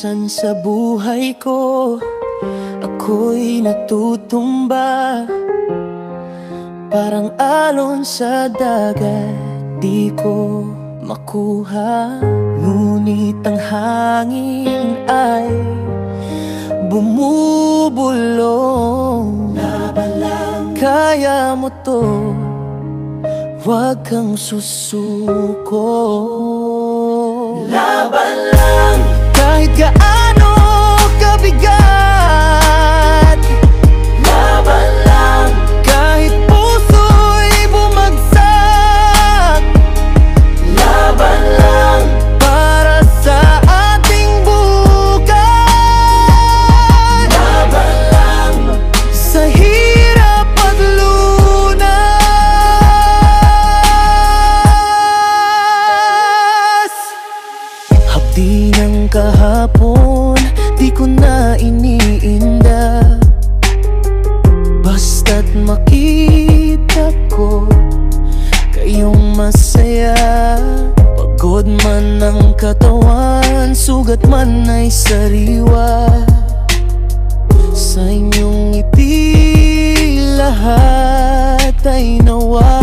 minsan sa buhay ko ako'y natutumba, parang alon sa dagat di ko makuha. Ngunit ang hangin ay bumubulong. Laban lang, kaya mo to, huwag kang susuko. Laban lang, kahit gaano kabigat. Laban lang, kahit puso'y bumagsak. Laban lang, para sa ating bukas. Laban lang, sa hirap at lunas. Hapdi ng kahapon, di ko na iniinda, basta't makita ko kayong masaya. Pagod man ang katawan, sugat man ay sariwa, sa inyong ngiti lahat ay nawa.